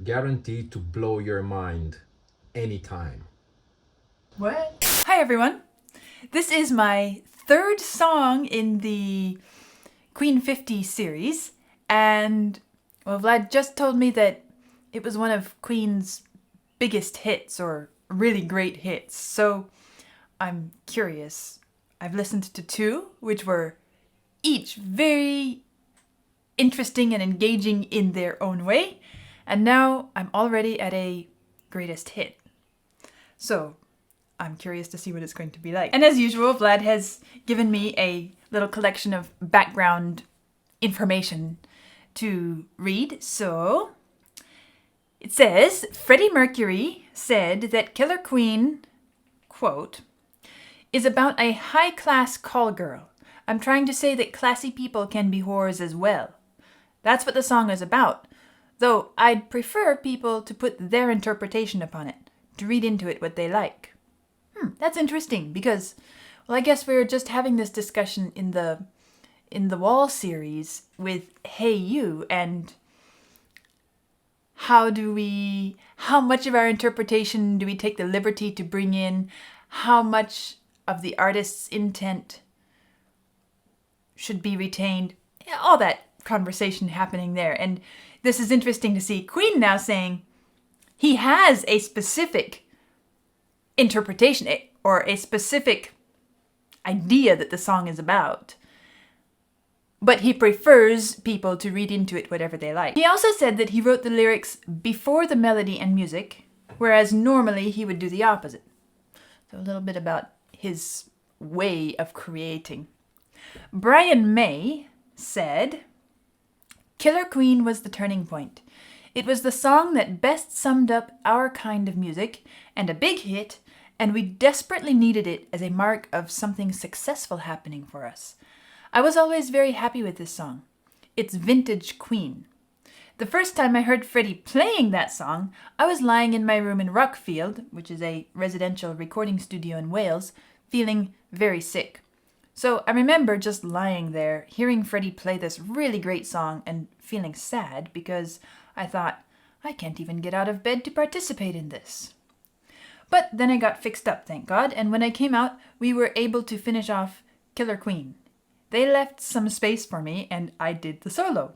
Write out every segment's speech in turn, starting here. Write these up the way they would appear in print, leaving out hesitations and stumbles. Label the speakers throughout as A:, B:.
A: guaranteed to blow your mind anytime.
B: What? Hi everyone! This is my third song in the Queen 50 series, and well, Vlad just told me that it was one of Queen's biggest hits, or really great hits, so I'm curious. I've listened to two, which were each very interesting and engaging in their own way, and now I'm already at a greatest hit. So I'm curious to see what it's going to be like. And as usual, Vlad has given me a little collection of background information to read. So it says, Freddie Mercury said that Killer Queen, quote, is about a high-class call girl. I'm trying to say that classy people can be whores as well. That's what the song is about, though I'd prefer people to put their interpretation upon it, to read into it what they like. That's interesting, because, well, I guess we were just having this discussion in the Wall series with Hey You, and how much of our interpretation do we take the liberty to bring in? How much of the artist's intent should be retained? All that conversation happening there. And this is interesting to see Queen now saying he has a specific interpretation or a specific idea that the song is about, but he prefers people to read into it whatever they like. He also said that he wrote the lyrics before the melody and music, whereas normally he would do the opposite. So a little bit about his way of creating. Brian May said, Killer Queen was the turning point. It was the song that best summed up our kind of music, and a big hit, and we desperately needed it as a mark of something successful happening for us. I was always very happy with this song. It's vintage Queen. The first time I heard Freddie playing that song, I was lying in my room in Rockfield, which is a residential recording studio in Wales, feeling very sick. So I remember just lying there, hearing Freddie play this really great song and feeling sad because I thought, I can't even get out of bed to participate in this. But then I got fixed up, thank God, and when I came out, we were able to finish off Killer Queen. They left some space for me, and I did the solo.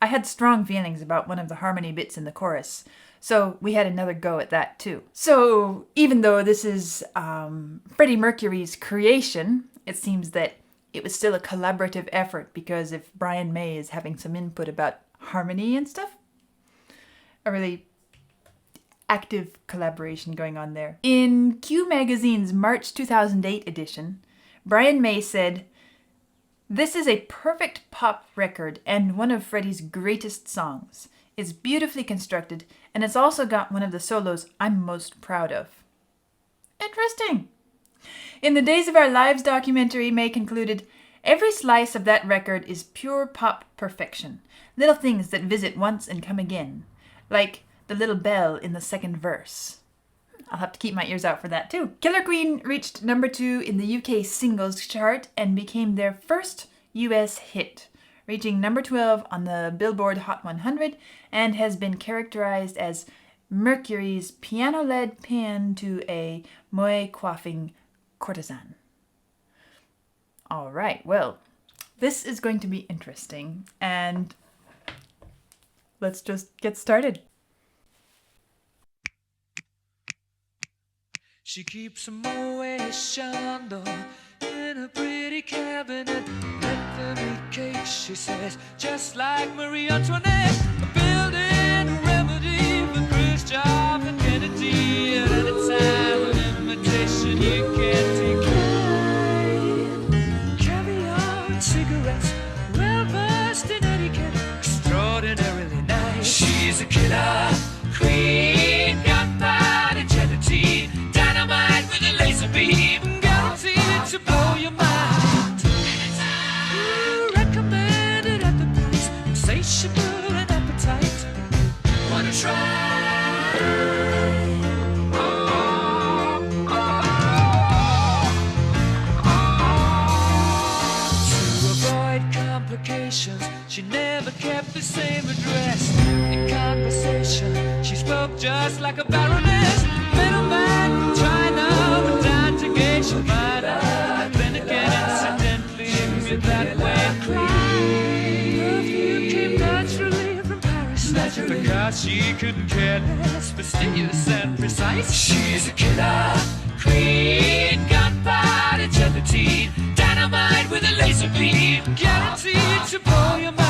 B: I had strong feelings about one of the harmony bits in the chorus, so we had another go at that too. So even though this is Freddie Mercury's creation, it seems that it was still a collaborative effort, because if Brian May is having some input about harmony and stuff, a really active collaboration going on there. In Q Magazine's March 2008 edition, Brian May said, "This is a perfect pop record and one of Freddie's greatest songs. It's beautifully constructed, and it's also got one of the solos I'm most proud of." Interesting. In the Days of Our Lives documentary, May concluded, "Every slice of that record is pure pop perfection. Little things that visit once and come again. Like the little bell in the second verse." I'll have to keep my ears out for that too. Killer Queen reached number 2 in the UK singles chart and became their first US hit, reaching number 12 on the Billboard Hot 100, and has been characterized as Mercury's piano-led paean to a moe coiffing courtesan. All right, well, this is going to be interesting, and let's just get started.
C: She keeps a Moet Chandon in a pretty cabinet. Let them eat cake, she says, just like Marie Antoinette. A building remedy for Khrushchev and Kennedy. At any time, an invitation you can't decline. Caviar and cigarettes, well versed in etiquette, extraordinarily nice. She's a killer queen, gunpowder gelatine. With a laser beam, guaranteed to blow your mind. Recommended at the price, insatiable and appetite. Wanna try? To avoid complications, she never kept the same address. In conversation, She spoke just like a baroness. Middleman from China went down to geisha minor. Then again, incidentally, you're that way inclined. Perfume came naturally from Paris, because she couldn't care less, fastidious and precise. She's a killer queen, gunpowder gelatine, dynamite with a laser beam, guaranteed to blow your mind.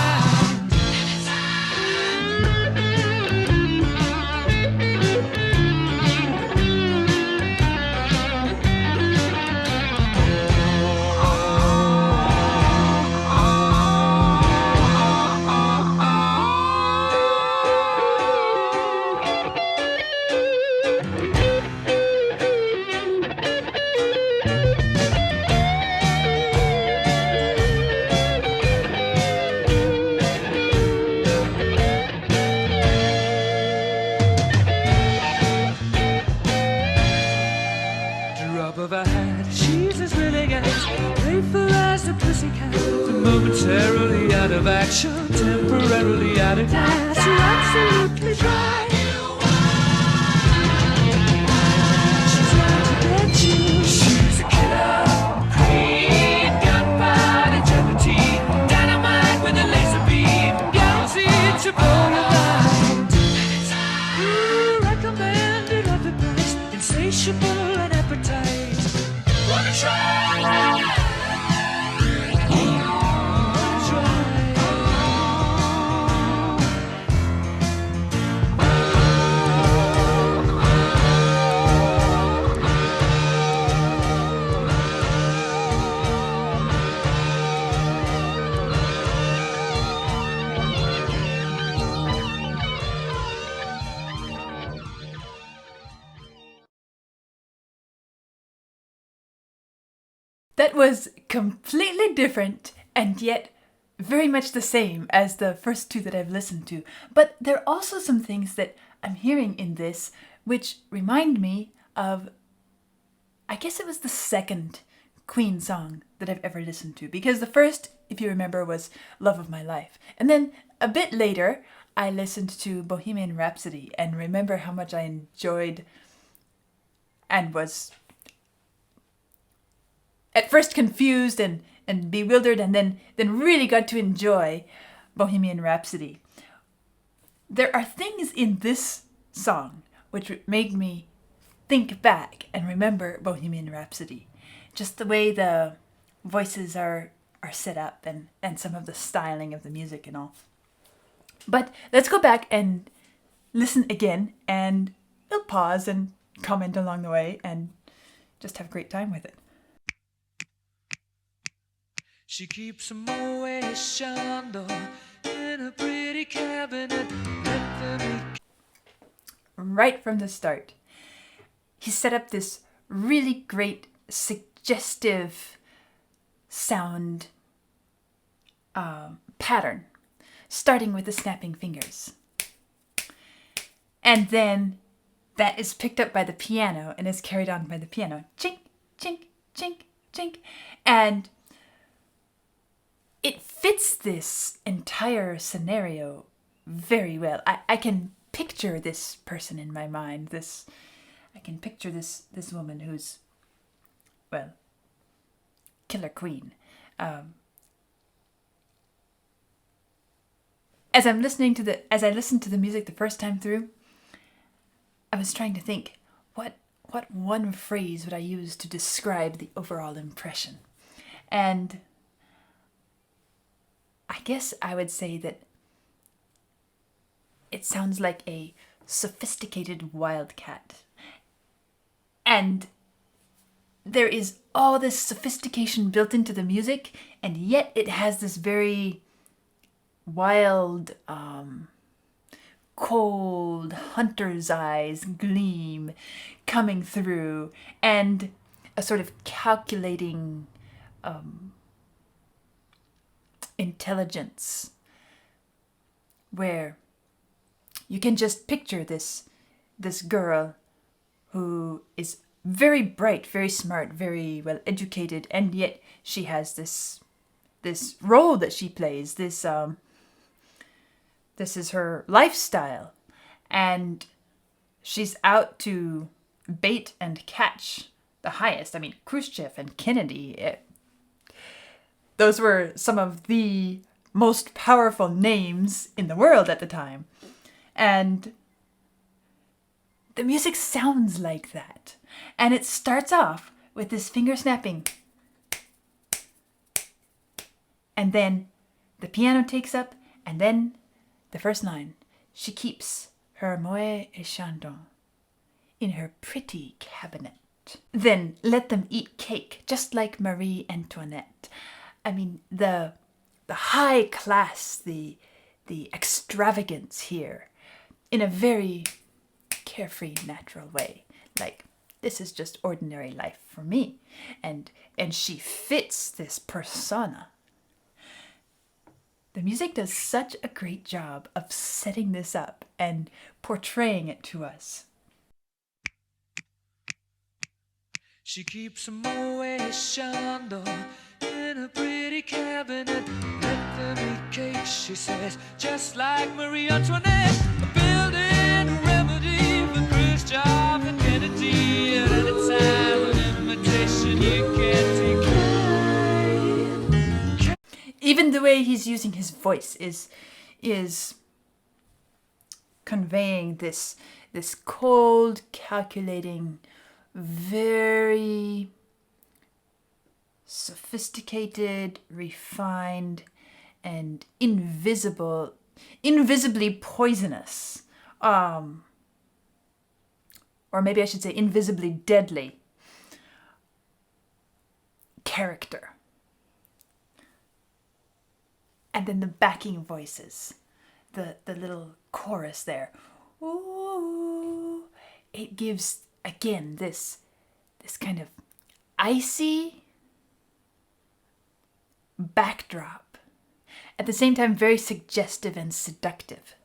C: Drop of a hat, she's as willing as playful as a pussycat. Momentarily out of action, temporarily out of gas. You're absolutely dry. She's out to get you. She's a killer queen, gunpowder gelatine, dynamite with a laser beam, guaranteed to blow your mind. Recommended at the price, insatiable and appetite. Wanna try?
B: That was completely different and yet very much the same as the first two that I've listened to. But there are also some things that I'm hearing in this which remind me of, I guess it was the second Queen song that I've ever listened to. Because the first, if you remember, was Love of My Life. And then a bit later, I listened to Bohemian Rhapsody and remember how much I enjoyed and was at first confused and bewildered, and then really got to enjoy Bohemian Rhapsody. There are things in this song which made me think back and remember Bohemian Rhapsody. Just the way the voices are set up and some of the styling of the music and all. But let's go back and listen again, and we'll pause and comment along the way and just have a great time with it.
C: She keeps a Moet Chandon in a pretty cabinet. Let them
B: Right from the start, he set up this really great, suggestive sound pattern, starting with the snapping fingers. And then that is picked up by the piano and is carried on by the piano. Chink, chink, chink, chink. And it fits this entire scenario very well. I can picture this person in my mind. I can picture this woman who's, well, killer queen. As I listened to the music the first time through, I was trying to think, what one phrase would I use to describe the overall impression? And I guess I would say that it sounds like a sophisticated wildcat. And there is all this sophistication built into the music, and yet it has this very wild, cold, hunter's eyes gleam coming through, and a sort of calculating intelligence where you can just picture this girl who is very bright, very smart, very well educated, and yet she has this role that she plays. This is her lifestyle, and she's out to bait and catch the highest. I mean, Khrushchev and Kennedy, those were some of the most powerful names in the world at the time. And the music sounds like that. And it starts off with this finger snapping. And then the piano takes up, and then the first line. She keeps her moët et chandon in her pretty cabinet. Then let them eat cake, just like Marie Antoinette. I mean, the high class, the extravagance here, in a very carefree, natural way. Like, this is just ordinary life for me. And she fits this persona. The music does such a great job of setting this up and portraying it to us.
C: She keeps a moët chandon in a pretty cabinet. Let them eat cake, she says, just like Marie Antoinette. A building remedy for Khrushchev and Kennedy. At any time, an invitation you can't decline.
B: Even the way he's using his voice is conveying this cold, calculating, very sophisticated, refined, and invisibly poisonous. Or maybe I should say invisibly deadly character. And then the backing voices, the little chorus there. Ooh, it gives, again, this kind of icy backdrop. At the same time, very suggestive and seductive.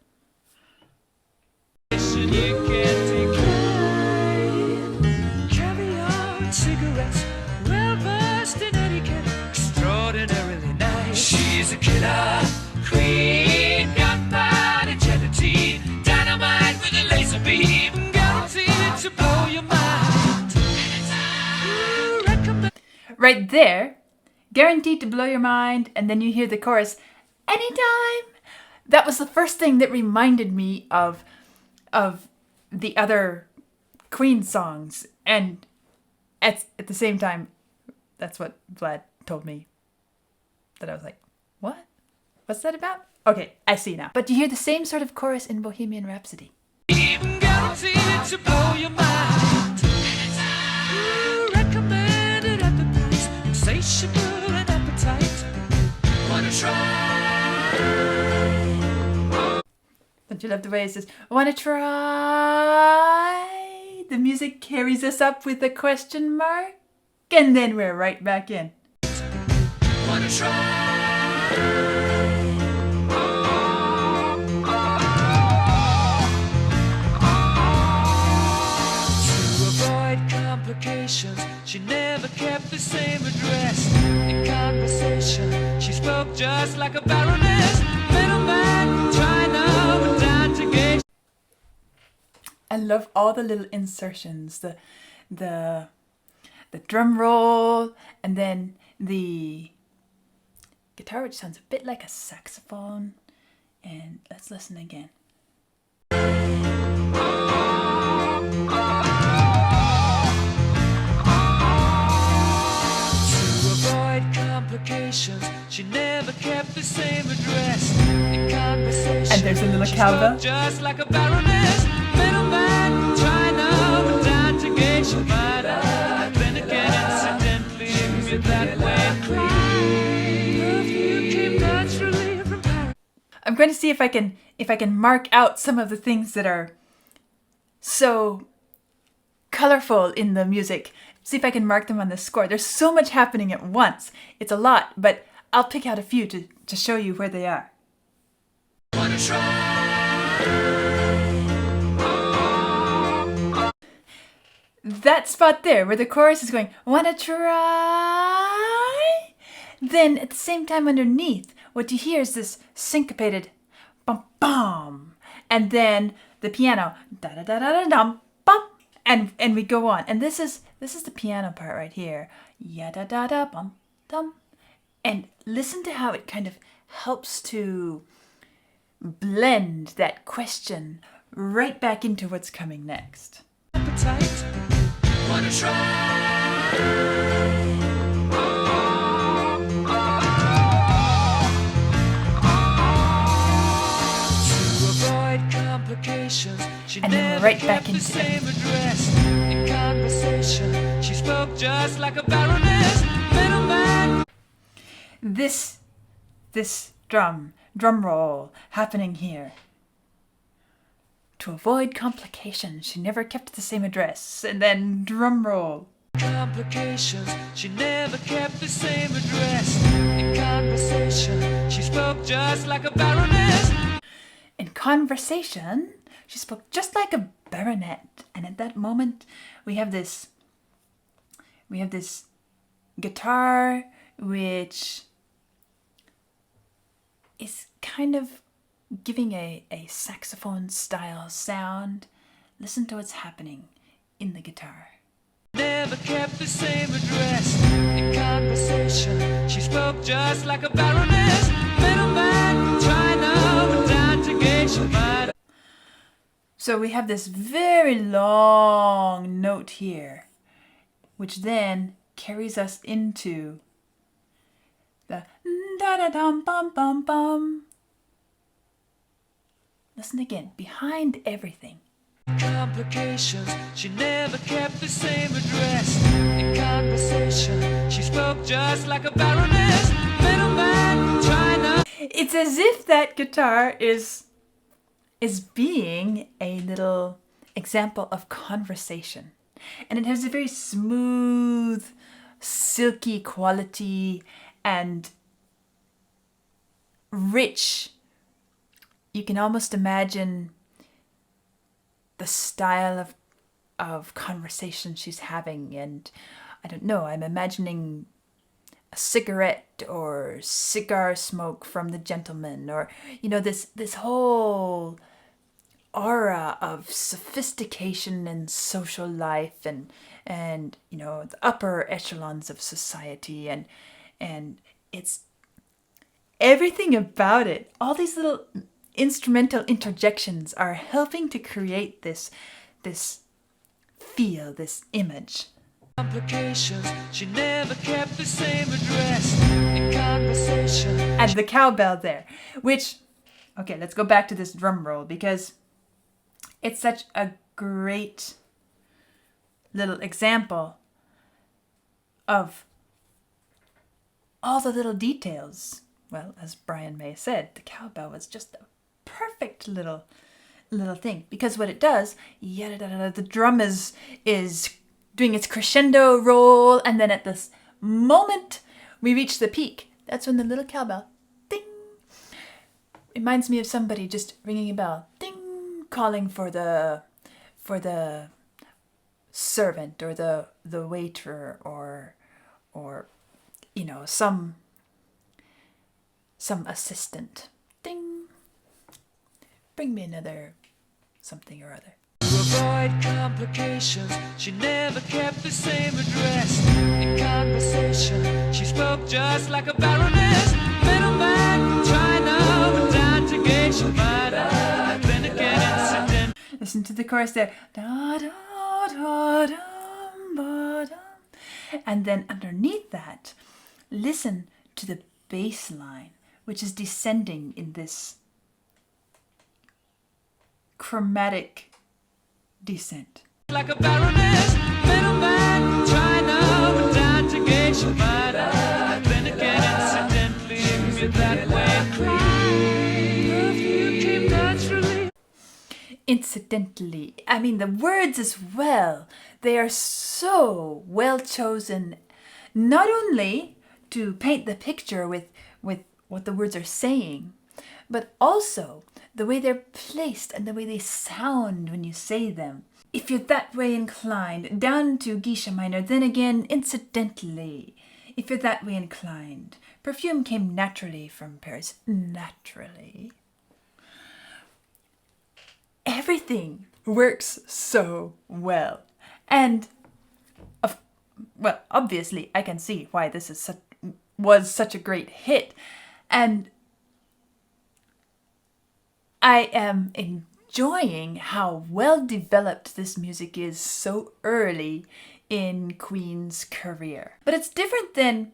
C: Caviar, cigarettes, well versed in etiquette, extraordinarily nice. She's a killer queen, gunpowder gelatine, dynamite with a laser beam, guaranteed to blow your mind.
B: Right there, guaranteed to blow your mind, and then you hear the chorus, anytime. That was the first thing that reminded me of the other Queen songs, and at the same time, that's what Vlad told me. That I was like, what? What's that about? Okay, I see now. But you hear the same sort of chorus in Bohemian Rhapsody.
C: Guaranteed to blow your mind. Recommended at the price, insatiable and appetite. Wanna try?
B: Don't you love the way it says, wanna try? The music carries us up with a question mark, and then we're right back in.
C: Wanna try? To avoid complications, she never kept the same address. In conversation, she spoke just like a baroness. Middleman, China, went down to gauge.
B: I love all the little insertions, the drum roll, and then the guitar, which sounds a bit like a saxophone. And let's listen again.
C: Complications. She never kept the same address. In conversation,
B: And there's a little cowbell.
C: just like a baroness. Middleman, China, went down to gauge your mind. Then again, incidentally, with that way. Perfume came naturally from Paris.
B: I'm going to see if I can mark out some of the things that are so colorful in the music. See if I can mark them on the score. There's so much happening at once. It's a lot, but I'll pick out a few to show you where they are.
C: Wanna try?
B: That spot there where the chorus is going, wanna try? Then at the same time underneath, what you hear is this syncopated bum bum. And then the piano, da da da da da dum bum, and we go on. And this is the piano part right here, ya da da da bum dum, and listen to how it kind of helps to blend that question right back into what's coming next.
C: Appetite. Wanna try? She
B: And then
C: never
B: right
C: kept
B: back
C: the
B: into
C: same address. In conversation, she spoke just like a baroness. Middleman.
B: This drum roll happening here. To avoid complications, she never kept the same address. And then drum roll.
C: Complications, she never kept the same address. In conversation, she spoke just like a baroness.
B: In conversation, she spoke just like a baronet. And at that moment, we have this guitar which is kind of giving a saxophone style sound. Listen to what's happening in the guitar.
C: Never kept the same address. In conversation, she spoke just like a baroness. Middleman, China, went down to Geisha.
B: So we have this very long note here, which then carries us into the da da dum bum bum bum. Listen again, behind everything.
C: Complications, she never kept the same address. In conversation, she spoke just like a baroness. Middleman, China.
B: It's as if that guitar is being a little example of conversation. And it has a very smooth, silky quality and rich. You can almost imagine the style of conversation she's having, and I don't know, I'm imagining a cigarette or cigar smoke from the gentleman, or this whole aura of sophistication and social life and the upper echelons of society, and it's everything about it. All these little instrumental interjections are helping to create this feel, this image.
C: Complications, she never kept the same address. In conversation.
B: And the cowbell there, which, okay, let's go back to this drum roll because it's such a great little example of all the little details. Well, as Brian May said, the cowbell was just a perfect little thing, because what it does, the drum is doing its crescendo roll, and then at this moment we reach the peak. That's when the little cowbell, ding, reminds me of somebody just ringing a bell, ding, calling for the servant or the waiter or some assistant. Ding, bring me another something or other.
C: To avoid complications, she never kept the same address. In conversation, she spoke just like a baroness. Middleman, China, went down to Geisha. Then again, incident.
B: Listen to the chorus there. Da, da, da, dum, ba, dum. And then underneath that, listen to the bass line, which is descending in this chromatic descent.
C: Like a baroness, middleman, China, went down to Geisha. Then again, incidentally, that way, perfume came naturally.
B: Incidentally, I mean the words as well, they are so well chosen, not only to paint the picture with what the words are saying, but also the way they're placed and the way they sound when you say them. If you're that way inclined, down to Geisha minor, then again, incidentally. If you're that way inclined, perfume came naturally from Paris, naturally. everything works so well. And obviously I can see why this is was such a great hit. And I am enjoying how well developed this music is so early in Queen's career. But it's different than,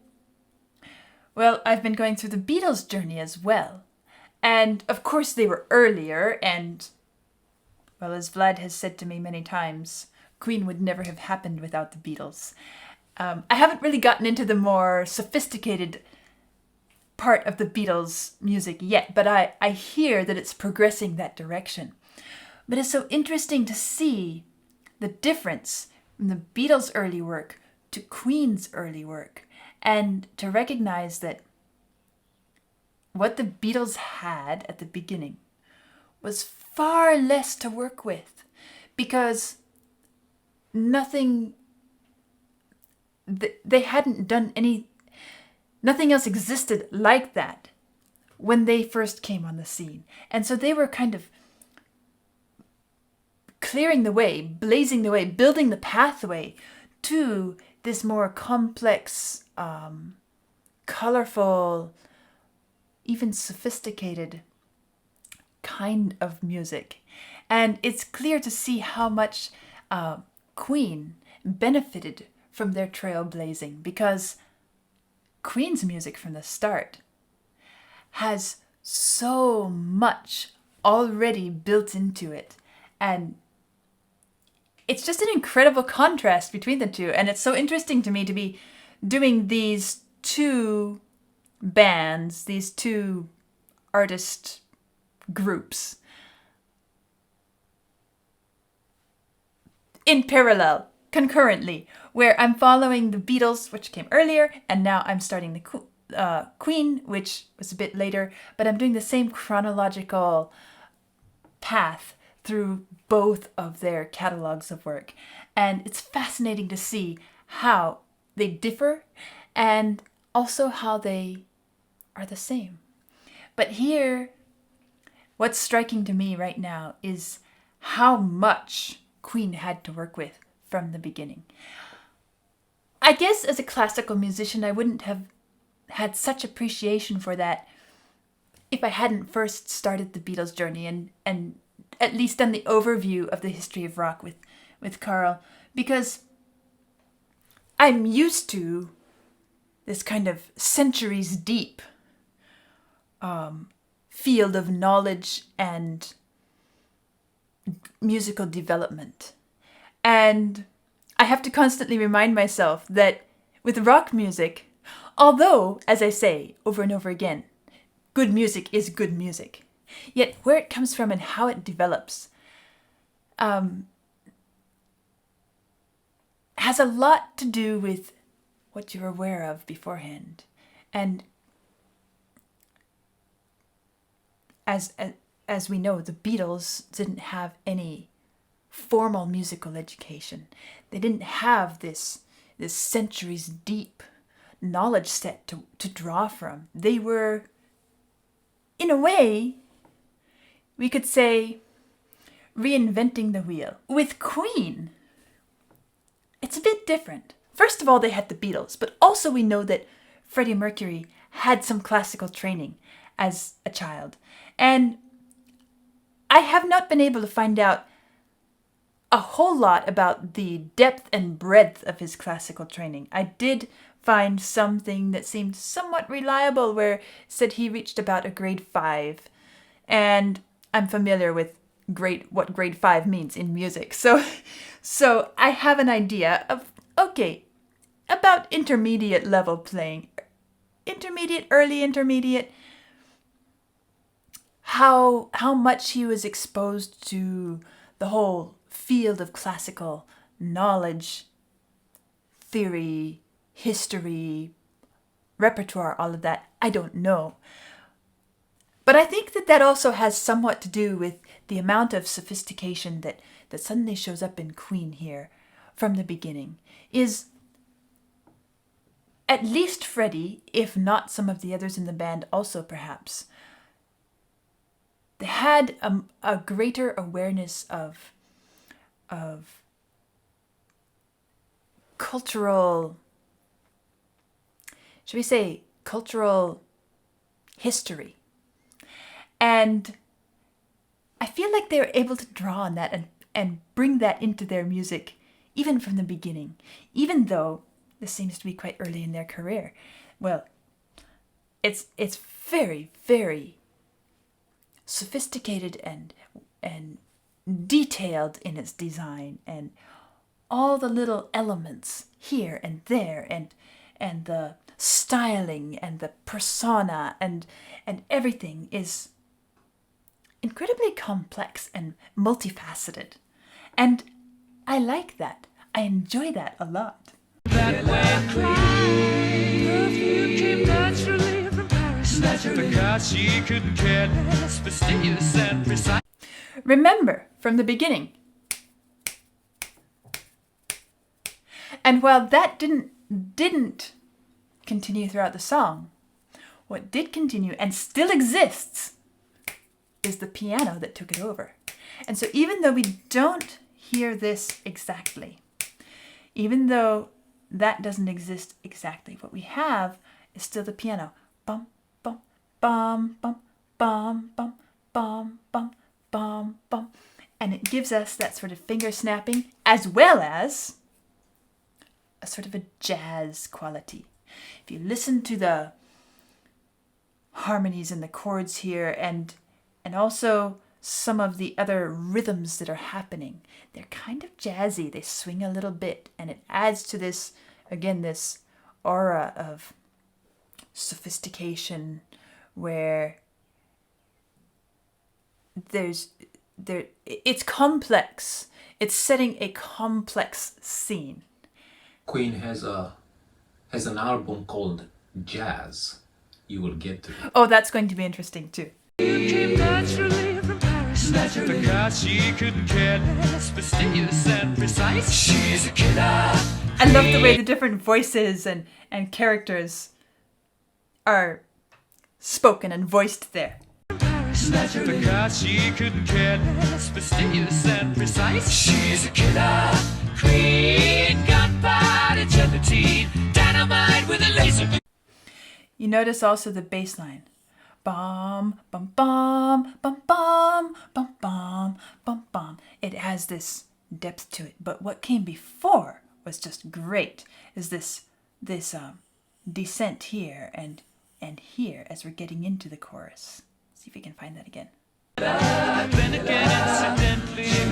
B: well, I've been going through the Beatles' journey as well. And of course they were earlier, and, well, as Vlad has said to me many times, Queen would never have happened without the Beatles. I haven't really gotten into the more sophisticated part of the Beatles' music yet, but I hear that it's progressing that direction. But it's so interesting to see the difference from the Beatles' early work to Queen's early work, and to recognize that what the Beatles had at the beginning was far less to work with, because they hadn't done nothing else existed like that when they first came on the scene. And so they were kind of clearing the way, blazing the way, building the pathway to this more complex, colorful, even sophisticated kind of music. And it's clear to see how much Queen benefited from their trailblazing, because Queen's music from the start has so much already built into it. And it's just an incredible contrast between the two. And it's so interesting to me to be doing these two bands, these two artist groups in parallel, concurrently, where I'm following the Beatles, which came earlier, and now I'm starting the Queen, which was a bit later, but I'm doing the same chronological path through both of their catalogs of work. And it's fascinating to see how they differ and also how they are the same. But here, what's striking to me right now is how much Queen had to work with from the beginning. I guess as a classical musician, I wouldn't have had such appreciation for that if I hadn't first started the Beatles' journey and at least done the overview of the history of rock with Carl, because I'm used to this kind of centuries deep field of knowledge and musical development. And I have to constantly remind myself that with rock music, although, as I say over and over again, good music is good music, yet where it comes from and how it develops has a lot to do with what you're aware of beforehand. And as we know, the Beatles didn't have any formal musical education. They didn't have this centuries deep knowledge set to draw from. They were, in a way, we could say, reinventing the wheel. With Queen, it's a bit different. First of all, they had the Beatles, but also we know that Freddie Mercury had some classical training as a child. And I have not been able to find out a whole lot about the depth and breadth of his classical training. I did find something that seemed somewhat reliable where it said he reached about a grade 5. And I'm familiar with what grade 5 means in music. So I have an idea of, okay, about intermediate level playing. Intermediate, early intermediate. How much he was exposed to the whole field of classical knowledge, theory, history, repertoire, all of that, I don't know. But I think that also has somewhat to do with the amount of sophistication that suddenly shows up in Queen here from the beginning. Is at least Freddie, if not some of the others in the band also perhaps, they had a greater awareness of cultural, should we say, cultural history. And I feel like they were able to draw on that and bring that into their music, even from the beginning, even though this seems to be quite early in their career. Well, it's very, very sophisticated and detailed in its design, and all the little elements here and there, and the styling and the persona and everything is incredibly complex and multifaceted. And I like that. I enjoy that a lot.
C: That way perfume came naturally from Paris. Because she couldn't care less, fastidious and precise.
B: Remember from the beginning. And while that didn't continue throughout the song, what did continue and still exists is the piano that took it over. And so even though we don't hear this exactly, even though that doesn't exist exactly, what we have is still the piano. Bum, bum, bum, bum, bum, bum, bum, bum, bum, bum. And it gives us that sort of finger snapping, as well as a sort of a jazz quality. If you listen to the harmonies and the chords here, and also some of the other rhythms that are happening, they're kind of jazzy. They swing a little bit, and it adds to this, again, this aura of sophistication where it's complex. It's setting a complex scene.
A: Queen has an album called Jazz. You will get to it.
B: Oh, that's going to be interesting too.
C: You came naturally from Paris. Naturally. Because she couldn't care less, fastidious and precise. She's a killer.
B: I love the way the different voices and characters are spoken and voiced there.
C: Naturally. Because she couldn't care less, fastidious and precise. She's a killer queen, gunpowder, gelatine, dynamite with a laser beam.
B: You notice also the bass line. Bum, bum, bum, bum, bum, bum, bum, bum, bum. It has this depth to it. But what came before was just great. Is this descent here and here as we're getting into the chorus. See if we can find that again.
C: Then again,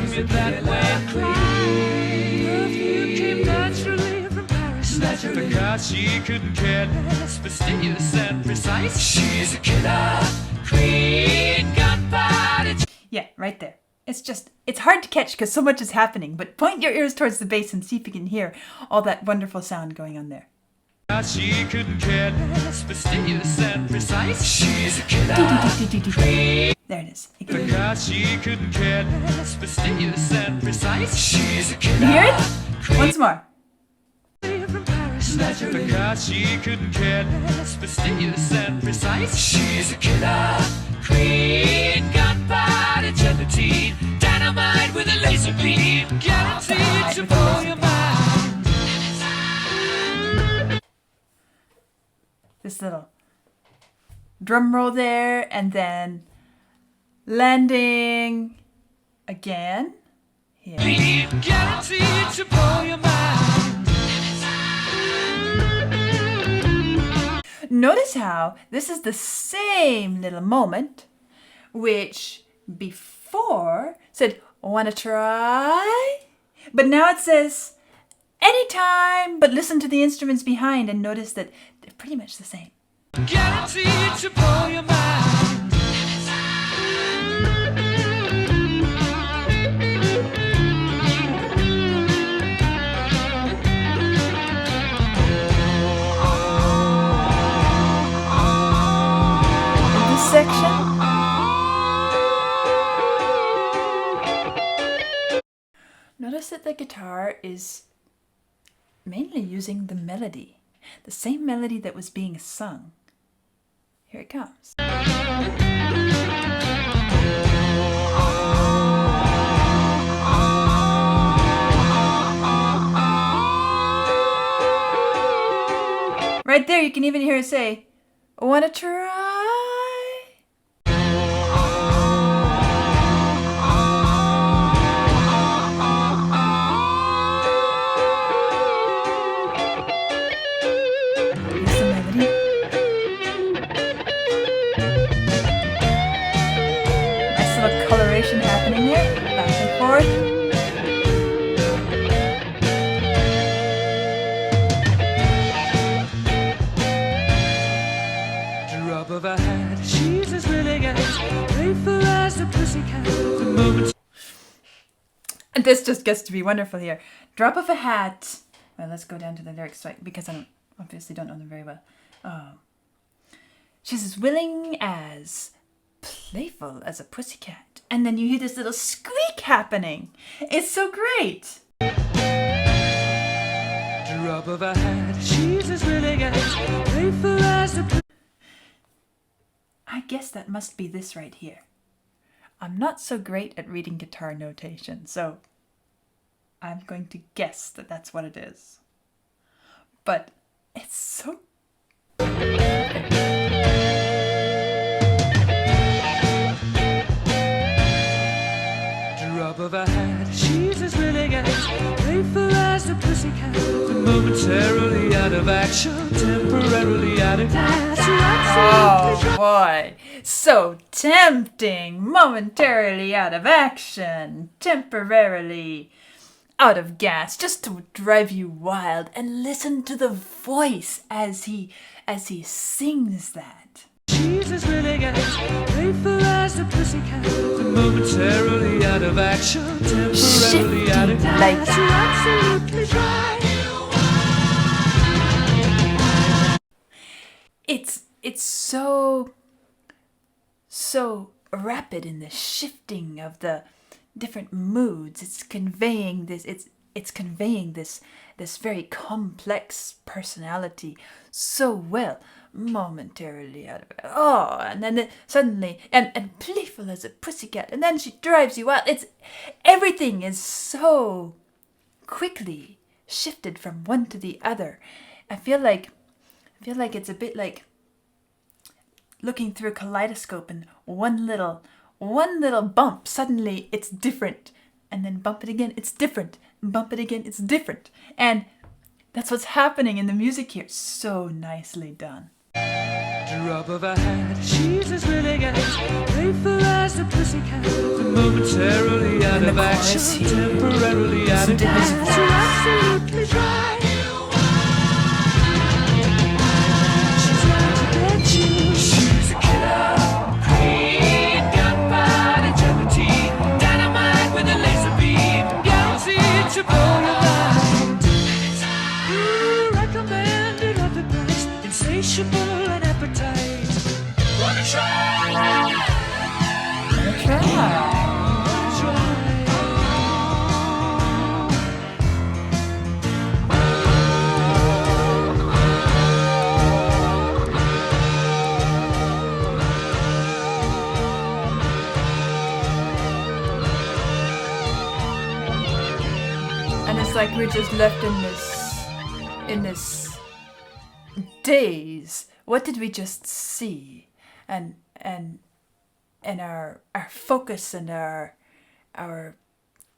C: incidentally, that way. Perfume came naturally from Paris. Naturally. Because she couldn't care less, fastidious and precise. She's a killer queen, gunpowder.
B: Yeah, right there. It's hard to catch because so much is happening, but point your ears towards the bass and see if you can hear all that wonderful sound going on there.
C: She couldn't care less, fastidious and precise. She's a killer.
B: There it is.
C: Because she couldn't care less, fastidious and precise. She's a killer.
B: You hear it? Once more.
C: Because she couldn't care less, fastidious and precise. She's a killer queen, gunpowder, gelatine, dynamite with a laser beam, guaranteed to blow your mind.
B: This little drum roll there, and then landing again here.
C: Guaranteed to blow your mind.
B: Notice how this is the same little moment which before said, wanna try? But now it says, anytime, but listen to the instruments behind and notice that they're pretty much the same.
C: Guaranteed to blow your mind.
B: In this section, notice that the guitar is mainly using the melody, the same melody that was being sung. Here it comes. right there, you can even hear her say, "Wanna try?" Here's the melody. Nice little coloration happening there, back and forth.
C: Drop of a hat, she's as willing as playful as a pussycat. The moment
B: And this just gets to be wonderful here. Drop of a hat. Well, let's go down to the lyrics right, because I obviously don't know them very well. She's as willing as playful as a pussycat. And then you hear this little squeak happening. It's so great.
C: drop of a hat, she's as willing as playful as a
B: I guess that must be this right here. I'm not so great at reading guitar notation, so I'm going to guess that that's what it is. But it's so...
C: drop of a hat, she's as willing as playful as a pussycat. Momentarily out of action, temporarily out of gas.
B: Oh boy, so tempting, momentarily out of action, temporarily out of gas, just to drive you wild. And listen to the voice as he sings that.
C: She's as willing as playful as a pussycat. Momentarily out of action, temporarily out of
B: Shifting like
C: gas. You're absolutely dry.
B: It's so rapid in the shifting of the different moods. It's conveying this very complex personality so well. Momentarily out of it. Oh, and then suddenly and playful as a pussycat, and then she drives you wild. Everything is so quickly shifted from one to the other. I feel like it's a bit like looking through a kaleidoscope, and one little bump, suddenly it's different, and then bump it again, it's different, and bump it again, it's different. And that's what's happening in the music here. So nicely done.
C: Drop of a hat, she's as willing as playful as a pussycat. Momentarily out
B: And the
C: of action,
B: chorus here.
C: temporarily out of
B: Listen to his
C: gas.
B: voice.
C: You're absolutely dry. She's out to get you. She's a killer queen, gunpowder, gelatine, dynamite with a laser beam, guaranteed to blow your mind. Ooh, recommended at the price, insatiable and appetite. Wanna try?
B: Try. And it's like we're just left in this daze. What did we just see? And our focus and our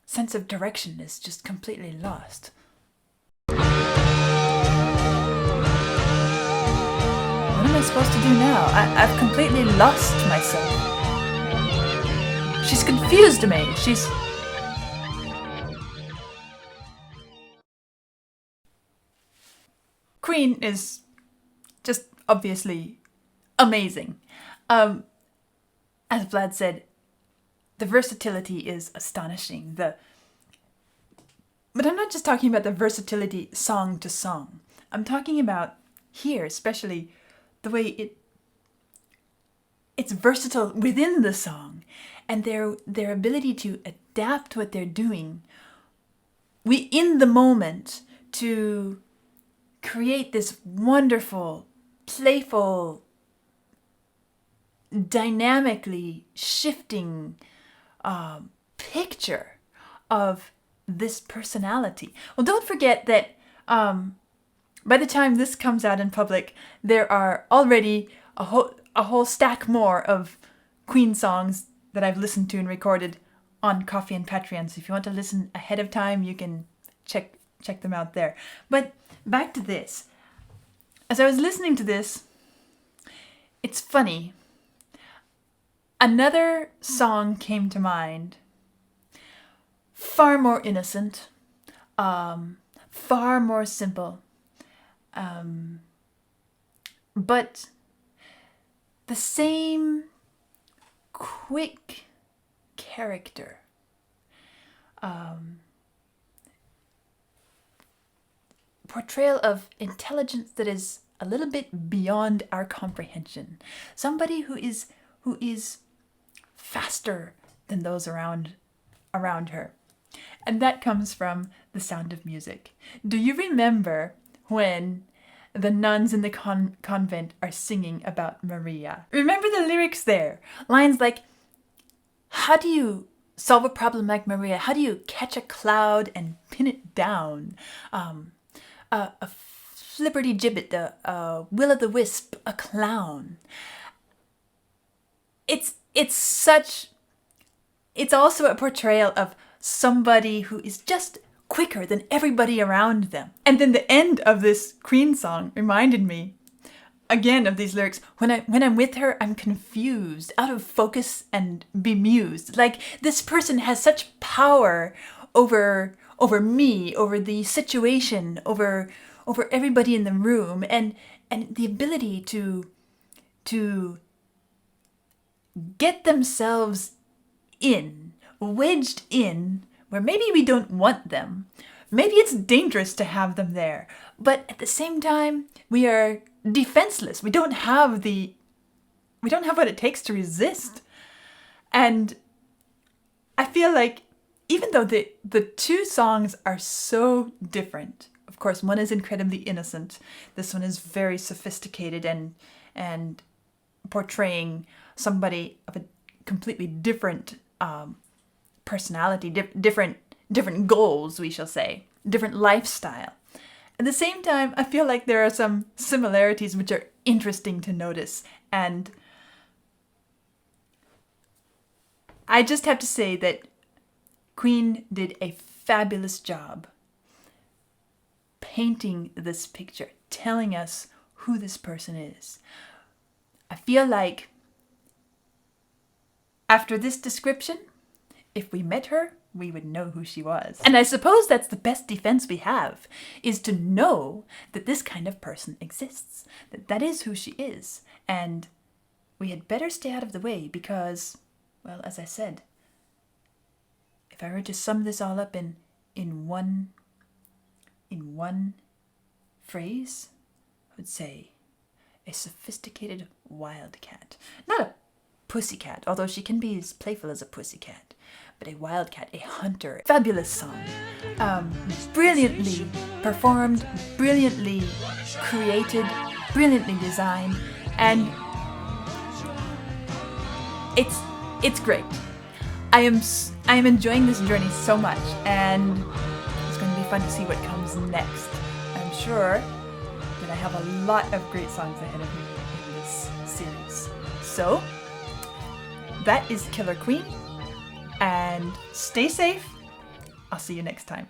B: sense of direction is just completely lost. What am I supposed to do now? I've completely lost myself. She's confused me. Queen is just obviously amazing. As Vlad said, the versatility is astonishing. But I'm not just talking about the versatility song to song. I'm talking about here, especially the way it's versatile within the song, and their ability to adapt what they're doing in the moment to create this wonderful, playful, dynamically shifting picture of this personality. Well, don't forget that by the time this comes out in public, there are already a whole stack more of Queen songs that I've listened to and recorded on Coffee and Patreon. So if you want to listen ahead of time, you can check them out there. But back to this. As I was listening to this, it's funny. Another song came to mind. Far more innocent. Far more simple. But the same quick character. Portrayal of intelligence that is a little bit beyond our comprehension. Somebody who is faster than those around her. And that comes from The Sound of Music. Do you remember when the nuns in the convent are singing about Maria? Remember the lyrics there? Lines like, how do you solve a problem like Maria? How do you catch a cloud and pin it down? A flibberty-gibbet, a will-o'-the-wisp, a clown. It's also a portrayal of somebody who is just quicker than everybody around them. And then the end of this Queen song reminded me again of these lyrics. When I'm with her, I'm confused, out of focus and bemused. Like, this person has such power over me, over the situation, over everybody in the room, and the ability to get themselves wedged in where maybe we don't want them. Maybe it's dangerous to have them there, but at the same time, we are defenseless. We don't have what it takes to resist. And I feel like even though the two songs are so different, of course, one is incredibly innocent. This one is very sophisticated and portraying somebody of a completely different personality, different goals, we shall say, different lifestyle. At the same time, I feel like there are some similarities which are interesting to notice. And I just have to say that Queen did a fabulous job painting this picture, telling us who this person is. I feel like after this description, if we met her, we would know who she was. And I suppose that's the best defense we have, is to know that this kind of person exists, that is who she is. And we had better stay out of the way because, well, as I said, if I were to sum this all up in one phrase, I would say a sophisticated wildcat. Not a pussycat, although she can be as playful as a pussycat, but a wildcat, a hunter. Fabulous song. Brilliantly performed, brilliantly created, brilliantly designed, and it's great. I am enjoying this journey so much, and it's going to be fun to see what comes next. I'm sure that I have a lot of great songs ahead of me in this series. So, that is Killer Queen, and stay safe. I'll see you next time.